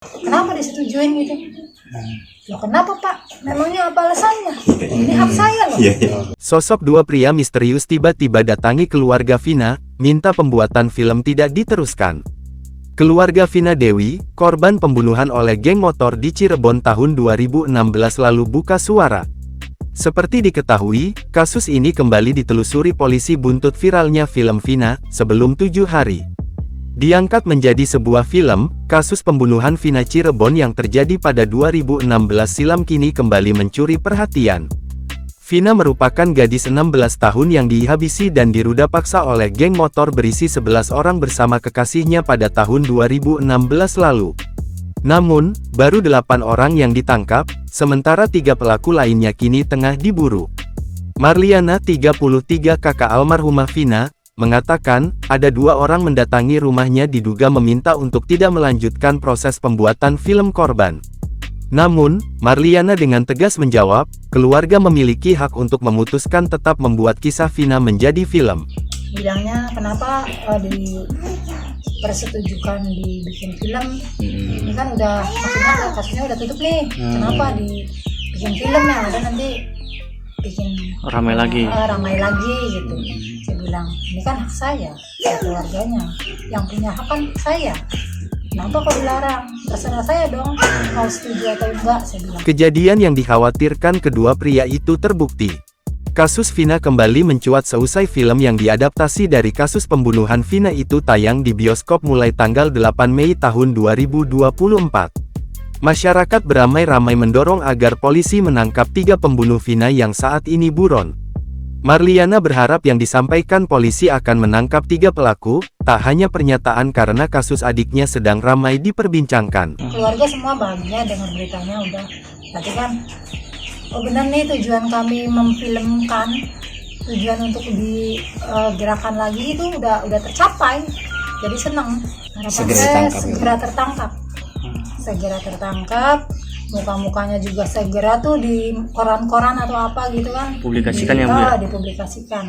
Kenapa disetujuin gitu? Loh kenapa Pak? Memangnya apa alasannya? Ini hak saya loh. Sosok dua pria misterius tiba-tiba datangi keluarga Vina, minta pembuatan film tidak diteruskan. Keluarga Vina Dewi, korban pembunuhan oleh geng motor di Cirebon tahun 2016 lalu buka suara. Seperti diketahui, kasus ini kembali ditelusuri polisi buntut viralnya film Vina, sebelum 7 hari. Diangkat menjadi sebuah film, kasus pembunuhan Vina Cirebon yang terjadi pada 2016 silam kini kembali mencuri perhatian. Vina merupakan gadis 16 tahun yang dihabisi dan diruda paksa oleh geng motor berisi 11 orang bersama kekasihnya pada tahun 2016 lalu. Namun, baru 8 orang yang ditangkap, sementara 3 pelaku lainnya kini tengah diburu. Marliana, 33 kakak almarhumah Vina, mengatakan, ada 2 orang mendatangi rumahnya diduga meminta untuk tidak melanjutkan proses pembuatan film korban. Namun, Marliana dengan tegas menjawab, keluarga memiliki hak untuk memutuskan tetap membuat kisah Vina menjadi film. Bilangnya kenapa dipersetujukan dibikin film? Ini kan udah, maksudnya kasusnya udah tutup nih. Kenapa dibikin film yang ada nanti bikin ramai lagi gitu. Saya bilang, ini kan hak saya keluarganya. Yang punya hak kan saya. Kenapa kok dilarang? Terserah saya dong, mau setuju atau enggak, saya bilang. Kejadian yang dikhawatirkan kedua pria itu terbukti. Kasus Vina kembali mencuat seusai film yang diadaptasi dari kasus pembunuhan Vina itu tayang di bioskop mulai tanggal 8 Mei tahun 2024. Masyarakat beramai-ramai mendorong agar polisi menangkap 3 pembunuh Vina yang saat ini buron. Marliana berharap yang disampaikan polisi akan menangkap 3 pelaku, tak hanya pernyataan karena kasus adiknya sedang ramai diperbincangkan. Keluarga semua bahagia dengan beritanya udah. Berarti kan, oh benar nih tujuan kami memfilmkan, tujuan untuk digerakan lagi itu udah tercapai. Jadi senang. Harapan saya segera tertangkap. Segera tertangkap. Muka-mukanya juga segera tuh di koran-koran atau apa gitu kan. Publikasikan yang Bu ya? Dipublikasikan.